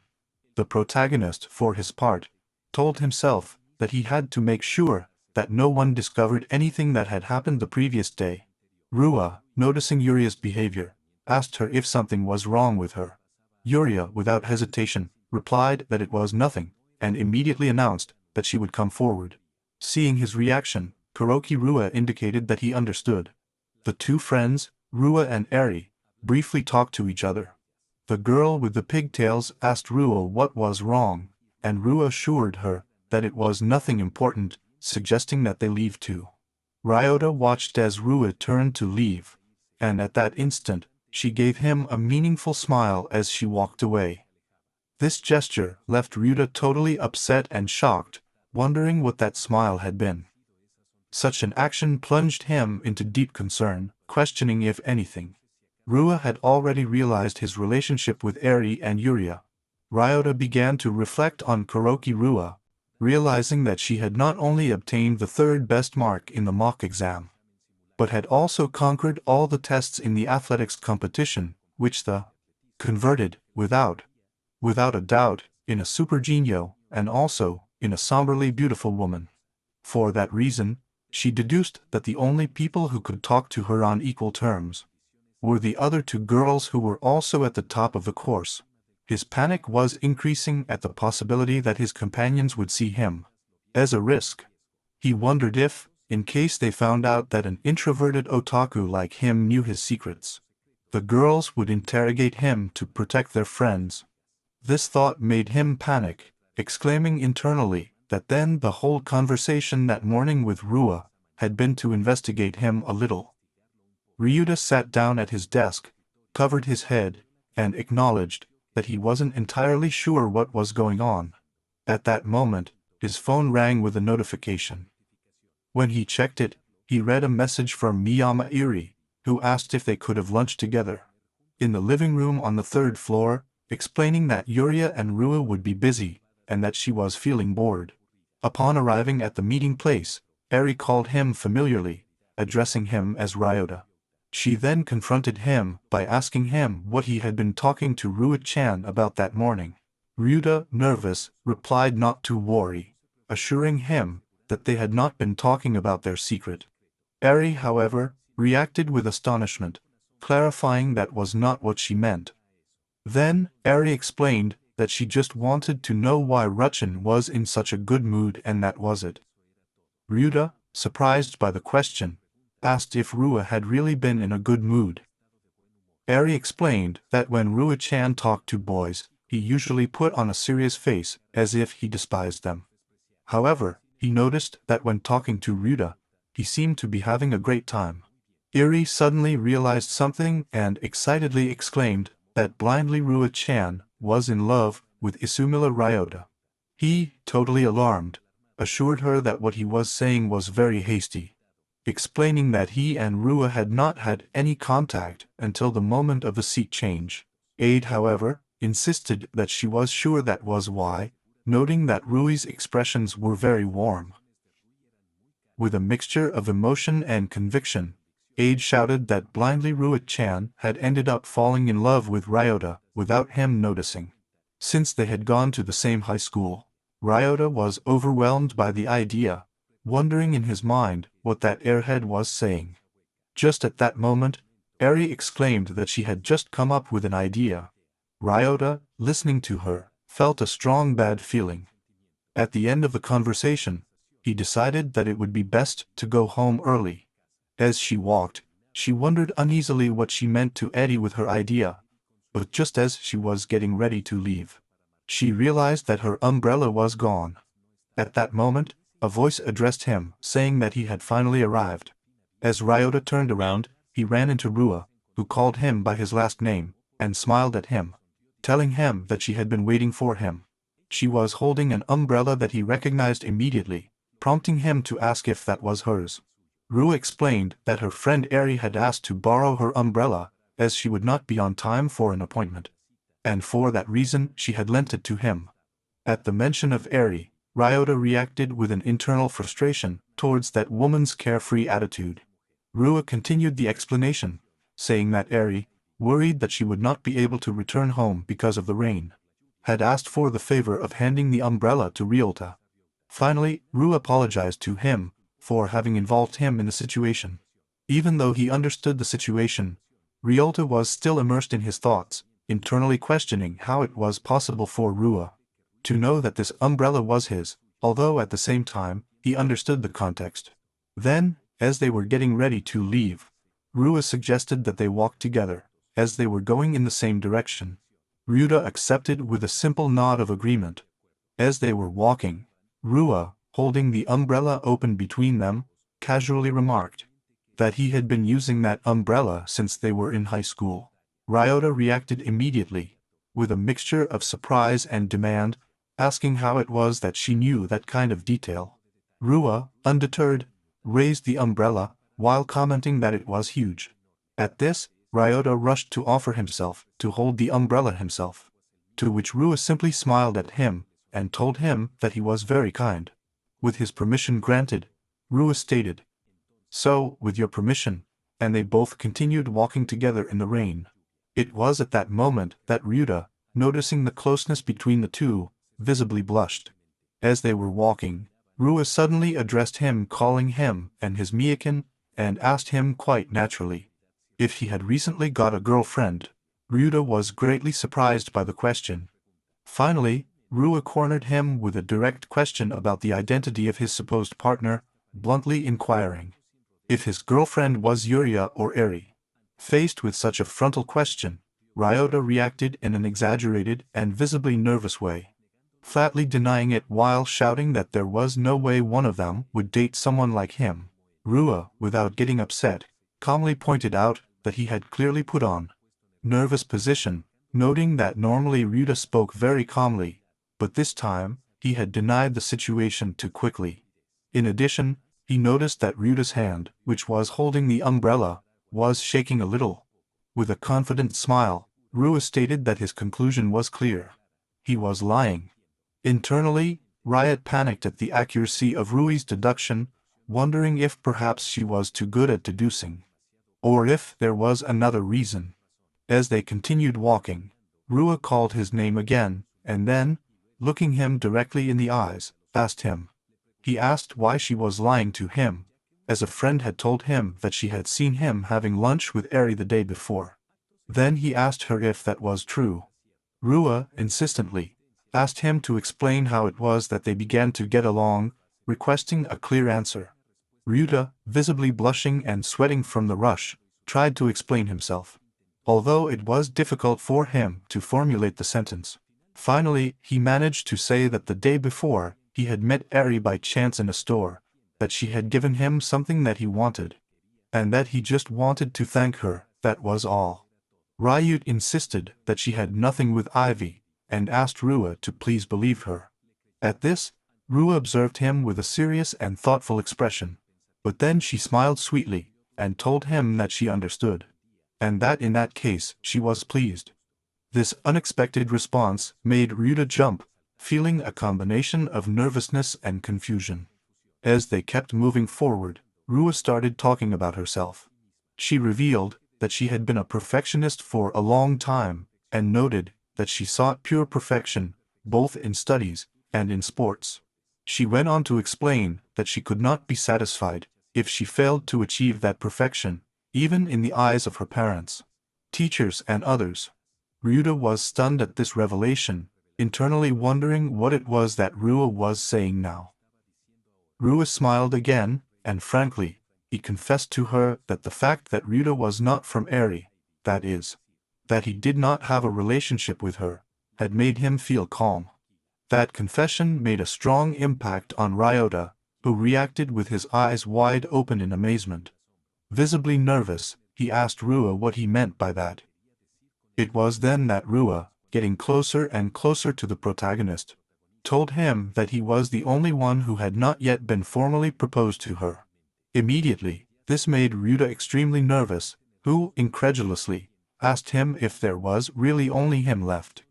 The protagonist, for his part, told himself that he had to make sure that no one discovered anything that had happened the previous day. Rua, noticing Yuria's behavior, asked her if something was wrong with her. Yuria, without hesitation, replied that it was nothing, and immediately announced that she would come forward. Seeing his reaction, Kuroki Rua indicated that he understood. The two friends, Rua and Eri, briefly talked to each other. The girl with the pigtails asked Rua what was wrong, and Rua assured her that it was nothing important, suggesting that they leave too. Ryota watched as Rua turned to leave, and at that instant, she gave him a meaningful smile as she walked away. This gesture left Ryuta totally upset and shocked, wondering what that smile had been. Such an action plunged him into deep concern, questioning if anything. Rua had already realized his relationship with Eri and Yuria. Ryota began to reflect on Kuroki Rua, realizing that she had not only obtained the third best mark in the mock exam, but had also conquered all the tests in the athletics competition, which the converted, without a doubt, in a super genio, and also in a somberly beautiful woman. For that reason, she deduced that the only people who could talk to her on equal terms were the other two girls who were also at the top of the course. His panic was increasing at the possibility that his companions would see him as a risk. He wondered if, in case they found out that an introverted otaku like him knew his secrets, the girls would interrogate him to protect their friends. This thought made him panic, exclaiming internally that then the whole conversation that morning with Rua had been to investigate him a little. Ryuta sat down at his desk, covered his head, and acknowledged that he wasn't entirely sure what was going on. At that moment, his phone rang with a notification. When he checked it, he read a message from Miyama Iri, who asked if they could have lunch together in the living room on the third floor, explaining that Yuria and Rua would be busy, and that she was feeling bored. Upon arriving at the meeting place, Eri called him familiarly, addressing him as Ryota. She then confronted him by asking him what he had been talking to Rua-chan about that morning. Ryuta, nervous, replied not to worry, assuring him that they had not been talking about their secret. Eri, however, reacted with astonishment, clarifying that was not what she meant. Then, Eri explained that she just wanted to know why Ruchin was in such a good mood, and that was it. Ryuta, surprised by the question, asked if Rua had really been in a good mood. Eri explained that when Rua-chan talked to boys, he usually put on a serious face, as if he despised them. However, he noticed that when talking to Ryuta, He seemed to be having a great time. Eri suddenly realized something and excitedly exclaimed that blindly Rua-chan was in love with Isumila Ryota. He, totally alarmed, assured her that what he was saying was very hasty, explaining that he and Rua had not had any contact until the moment of the seat change. Aide, however, insisted that she was sure that was why, noting that Rui's expressions were very warm. With a mixture of emotion and conviction, Aide shouted that blindly Rua-chan had ended up falling in love with Ryota without him noticing. Since they had gone to the same high school, Ryota was overwhelmed by the idea, wondering in his mind what that airhead was saying. Just at that moment, Eri exclaimed that she had just come up with an idea. Ryota, listening to her, felt a strong bad feeling. At the end of the conversation, he decided that it would be best to go home early. As she walked, she wondered uneasily what she meant to Eddie with her idea, but just as she was getting ready to leave, she realized that her umbrella was gone. At that moment, a voice addressed him, saying that he had finally arrived. As Ryota turned around, he ran into Rua, who called him by his last name, and smiled at him, telling him that she had been waiting for him. She was holding an umbrella that he recognized immediately, prompting him to ask if that was hers. Rua explained that her friend Eri had asked to borrow her umbrella, as she would not be on time for an appointment, and for that reason she had lent it to him. At the mention of Eri, Ryota reacted with an internal frustration towards that woman's carefree attitude. Rua continued the explanation, saying that Eri, worried that she would not be able to return home because of the rain, had asked for the favor of handing the umbrella to Ryota. Finally, Rua apologized to him for having involved him in the situation. Even though he understood the situation, Ryota was still immersed in his thoughts, internally questioning how it was possible for Rua to know that this umbrella was his, although at the same time, he understood the context. Then, as they were getting ready to leave, Rua suggested that they walk together, as they were going in the same direction. Ryota accepted with a simple nod of agreement. As they were walking, Rua, holding the umbrella open between them, casually remarked that he had been using that umbrella since they were in high school. Ryota reacted immediately, with a mixture of surprise and demand, asking how it was that she knew that kind of detail. Rua, undeterred, raised the umbrella, while commenting that it was huge. At this, Ryota rushed to offer himself to hold the umbrella himself, to which Rua simply smiled at him and told him that he was very kind. With his permission granted, Rua stated, "So, with your permission," and they both continued walking together in the rain. It was at that moment that Ryota, noticing the closeness between the two, visibly blushed. As they were walking, Rua suddenly addressed him, calling him and his Miyakin, and asked him quite naturally if he had recently got a girlfriend. Ryota was greatly surprised by the question. Finally, Rua cornered him with a direct question about the identity of his supposed partner, bluntly inquiring if his girlfriend was Yuria or Eri. Faced with such a frontal question, Ryota reacted in an exaggerated and visibly nervous way, flatly denying it while shouting that there was no way one of them would date someone like him. Rua, without getting upset, calmly pointed out that he had clearly put on nervous position, noting that normally Ryota spoke very calmly, but this time, he had denied the situation too quickly. In addition, he noticed that Ryuta's hand, which was holding the umbrella, was shaking a little. With a confident smile, Rua stated that his conclusion was clear. He was lying. Internally, Riot panicked at the accuracy of Rui's deduction, wondering if perhaps she was too good at deducing, or if there was another reason. As they continued walking, Rua called his name again, and then, looking him directly in the eyes, asked him. He asked why she was lying to him, as a friend had told him that she had seen him having lunch with Eri the day before. Then he asked her if that was true. Rua, insistently, asked him to explain how it was that they began to get along, requesting a clear answer. Ryota, visibly blushing and sweating from the rush, tried to explain himself, although it was difficult for him to formulate the sentence. Finally, he managed to say that the day before, he had met Eri by chance in a store, that she had given him something that he wanted, and that he just wanted to thank her, that was all. Ryut insisted that she had nothing with Ivy, and asked Rua to please believe her. At this, Rua observed him with a serious and thoughtful expression, but then she smiled sweetly, and told him that she understood, and that in that case she was pleased. This unexpected response made Ryuta jump, feeling a combination of nervousness and confusion. As they kept moving forward, Rua started talking about herself. She revealed that she had been a perfectionist for a long time, and noted that she sought pure perfection, both in studies and in sports. She went on to explain that she could not be satisfied if she failed to achieve that perfection, even in the eyes of her parents, teachers and others. Ryuta was stunned at this revelation, internally wondering what it was that Rua was saying now. Rua smiled again, and frankly, he confessed to her that the fact that Ryuta was not from Eri, that is, that he did not have a relationship with her, had made him feel calm. That confession made a strong impact on Ryota, who reacted with his eyes wide open in amazement. Visibly nervous, he asked Rua what he meant by that. It was then that Rua, getting closer and closer to the protagonist, told him that he was the only one who had not yet been formally proposed to her. Immediately, this made Ryuta extremely nervous, who, incredulously, asked him if there was really only him left,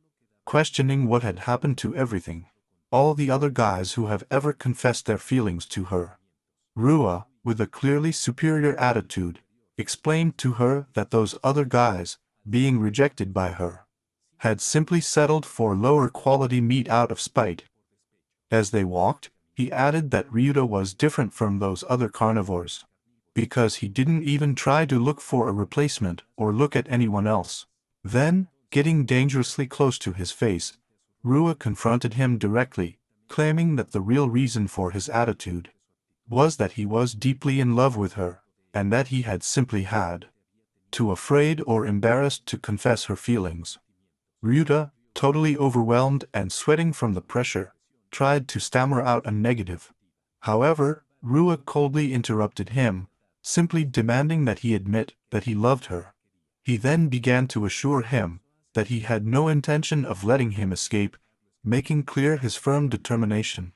questioning what had happened to everything, all the other guys who have ever confessed their feelings to her. Rua, with a clearly superior attitude, explained to her that those other guys, being rejected by her, had simply settled for lower quality meat out of spite. As they walked, he added that Ryuta was different from those other carnivores, because he didn't even try to look for a replacement or look at anyone else. Then, getting dangerously close to his face, Rua confronted him directly, claiming that the real reason for his attitude was that he was deeply in love with her, and that he had simply had too afraid or embarrassed to confess her feelings. Ryuta, totally overwhelmed and sweating from the pressure, tried to stammer out a negative. However, Rua coldly interrupted him, simply demanding that he admit that he loved her. He then began to assure him that he had no intention of letting him escape, making clear his firm determination.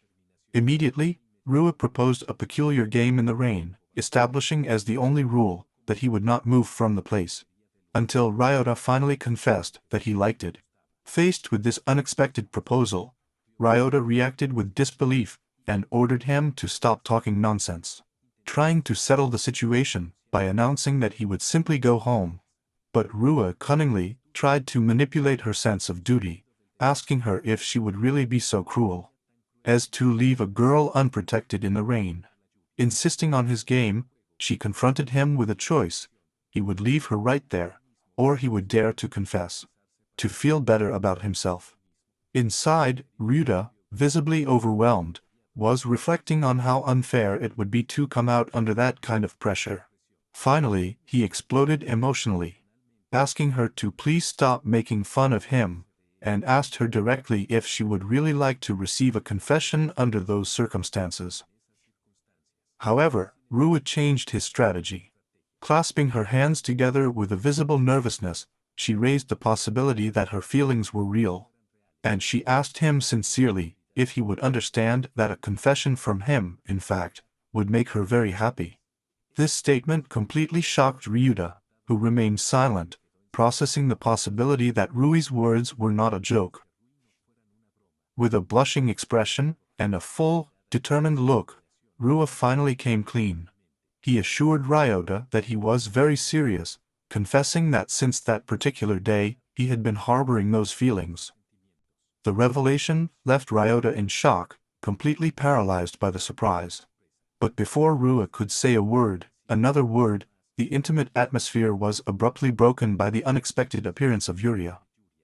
Immediately, Rua proposed a peculiar game in the rain, establishing as the only rule that he would not move from the place, until Ryota finally confessed that he liked it. Faced with this unexpected proposal, Ryota reacted with disbelief and ordered him to stop talking nonsense, trying to settle the situation by announcing that he would simply go home. But Rua cunningly tried to manipulate her sense of duty, asking her if she would really be so cruel as to leave a girl unprotected in the rain. Insisting on his game, she confronted him with a choice: he would leave her right there, or he would dare to confess, to feel better about himself. Inside, Ryuta, visibly overwhelmed, was reflecting on how unfair it would be to come out under that kind of pressure. Finally, he exploded emotionally, asking her to please stop making fun of him, and asked her directly if she would really like to receive a confession under those circumstances. However, Rua changed his strategy. Clasping her hands together with a visible nervousness, she raised the possibility that her feelings were real, and she asked him sincerely if he would understand that a confession from him, in fact, would make her very happy. This statement completely shocked Ryuta, who remained silent, processing the possibility that Rui's words were not a joke. With a blushing expression and a full, determined look, Rua finally came clean. He assured Ryota that he was very serious, confessing that since that particular day, he had been harboring those feelings. The revelation left Ryota in shock, completely paralyzed by the surprise. But before Rua could say a word, another word, the intimate atmosphere was abruptly broken by the unexpected appearance of Yuria,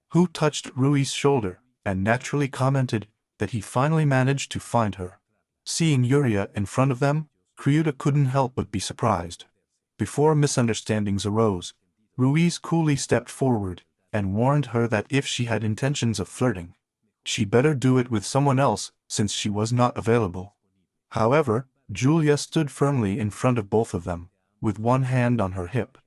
who touched Rui's shoulder and naturally commented that he finally managed to find her. Seeing Yuria in front of them, Ryuta couldn't help but be surprised. Before misunderstandings arose, Ruiz coolly stepped forward and warned her that if she had intentions of flirting, she better do it with someone else since she was not available. However, Julia stood firmly in front of both of them, with one hand on her hip,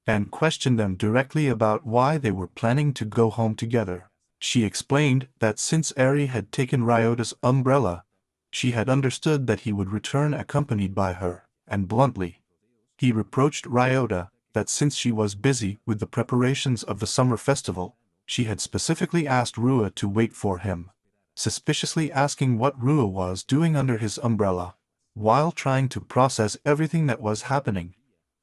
and questioned them directly about why they were planning to go home together. She explained that since Eri had taken Ryota's umbrella, she had understood that he would return accompanied by her, and bluntly, he reproached Ryota that since she was busy with the preparations of the summer festival, she had specifically asked Rua to wait for him, suspiciously asking what Rua was doing under his umbrella. While trying to process everything that was happening,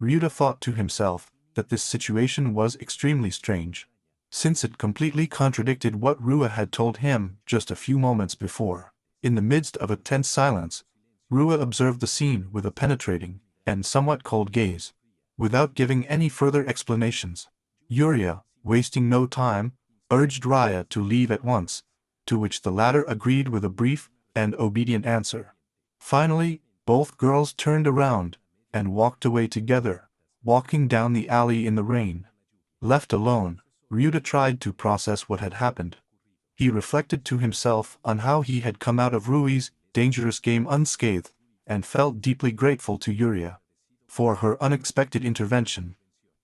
Ryuta thought to himself that this situation was extremely strange, since it completely contradicted what Rua had told him just a few moments before. In the midst of a tense silence, Rua observed the scene with a penetrating and somewhat cold gaze. Without giving any further explanations, Yuria, wasting no time, urged Raya to leave at once, to which the latter agreed with a brief and obedient answer. Finally, both girls turned around and walked away together, walking down the alley in the rain. Left alone, Ryuta tried to process what had happened. He reflected to himself on how he had come out of Rui's dangerous game unscathed, and felt deeply grateful to Yuria for her unexpected intervention.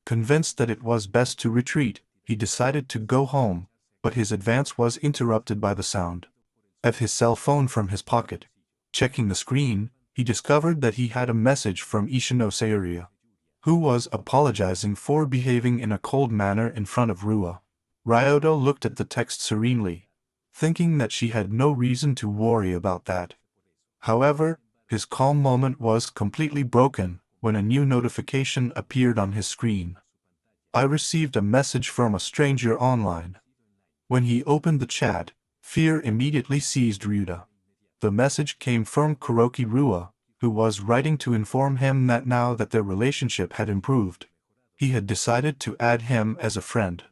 Convinced that it was best to retreat, he decided to go home, but his advance was interrupted by the sound of his cell phone from his pocket. Checking the screen, he discovered that he had a message from Ishino Sayuri, who was apologizing for behaving in a cold manner in front of Rua. Ryota looked at the text serenely, thinking that she had no reason to worry about that. However, his calm moment was completely broken when a new notification appeared on his screen. I received a message from a stranger online. When he opened the chat, fear immediately seized Ryuta. The message came from Kuroki Rua, who was writing to inform him that now that their relationship had improved, he had decided to add him as a friend.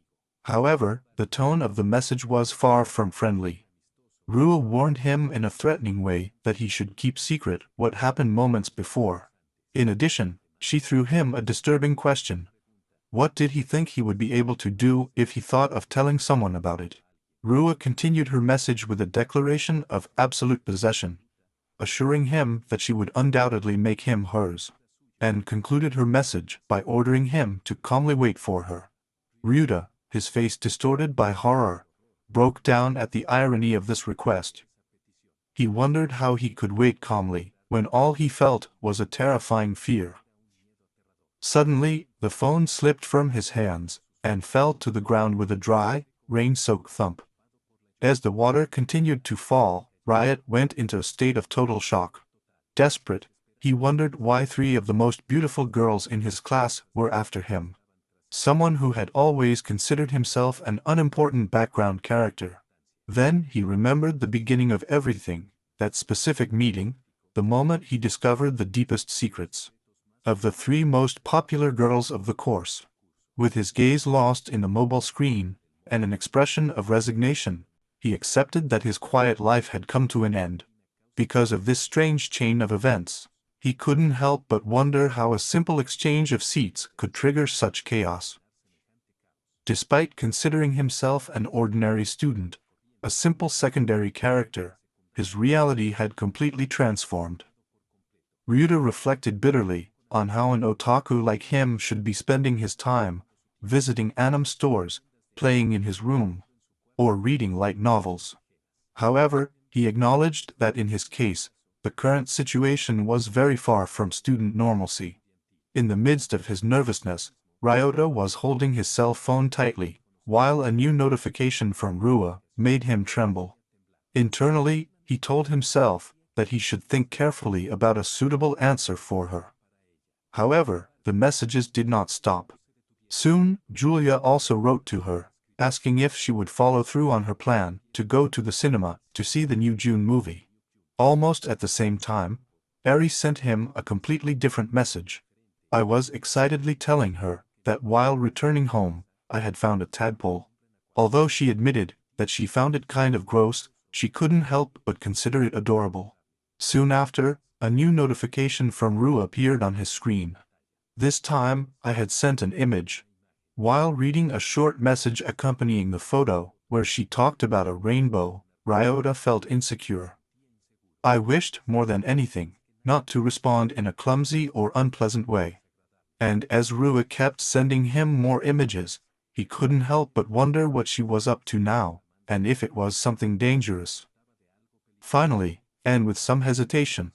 However, the tone of the message was far from friendly. Rua warned him in a threatening way that he should keep secret what happened moments before. In addition, she threw him a disturbing question. What did he think he would be able to do if he thought of telling someone about it? Rua continued her message with a declaration of absolute possession, assuring him that she would undoubtedly make him hers, and concluded her message by ordering him to calmly wait for her. Ryuta, his face distorted by horror, broke down at the irony of this request. He wondered how he could wait calmly when all he felt was a terrifying fear. Suddenly, the phone slipped from his hands and fell to the ground with a dry, rain-soaked thump. As the water continued to fall, Riot went into a state of total shock. Desperate, he wondered why 3 of the most beautiful girls in his class were after him. Someone who had always considered himself an unimportant background character. Then he remembered the beginning of everything, that specific meeting, the moment he discovered the deepest secrets of the 3 most popular girls of the course. With his gaze lost in the mobile screen, and an expression of resignation, he accepted that his quiet life had come to an end. Because of this strange chain of events, he couldn't help but wonder how a simple exchange of seats could trigger such chaos. Despite considering himself an ordinary student, a simple secondary character, his reality had completely transformed. Ryuta reflected bitterly on how an otaku like him should be spending his time visiting anime stores, playing in his room, or reading light novels. However, he acknowledged that in his case, the current situation was very far from student normalcy. In the midst of his nervousness, Ryota was holding his cell phone tightly, while a new notification from Rua made him tremble. Internally, he told himself that he should think carefully about a suitable answer for her. However, the messages did not stop. Soon, Julia also wrote to her, asking if she would follow through on her plan to go to the cinema to see the new June movie. Almost at the same time, Eri sent him a completely different message. I was excitedly telling her that while returning home, I had found a tadpole. Although she admitted that she found it kind of gross, she couldn't help but consider it adorable. Soon after, a new notification from Rua appeared on his screen. This time, I had sent an image. While reading a short message accompanying the photo, where she talked about a rainbow, Ryota felt insecure. I wished more than anything, not to respond in a clumsy or unpleasant way. And as Rua kept sending him more images, he couldn't help but wonder what she was up to now, and if it was something dangerous. Finally, and with some hesitation,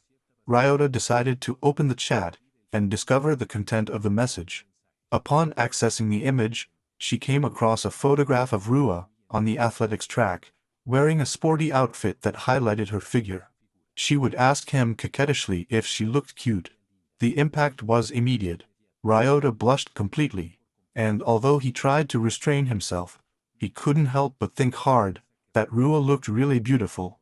Ryota decided to open the chat and discover the content of the message. Upon accessing the image, she came across a photograph of Rua on the athletics track, wearing a sporty outfit that highlighted her figure. She would ask him coquettishly if she looked cute. The impact was immediate. Ryota blushed completely, and although he tried to restrain himself, he couldn't help but think hard that Rua looked really beautiful,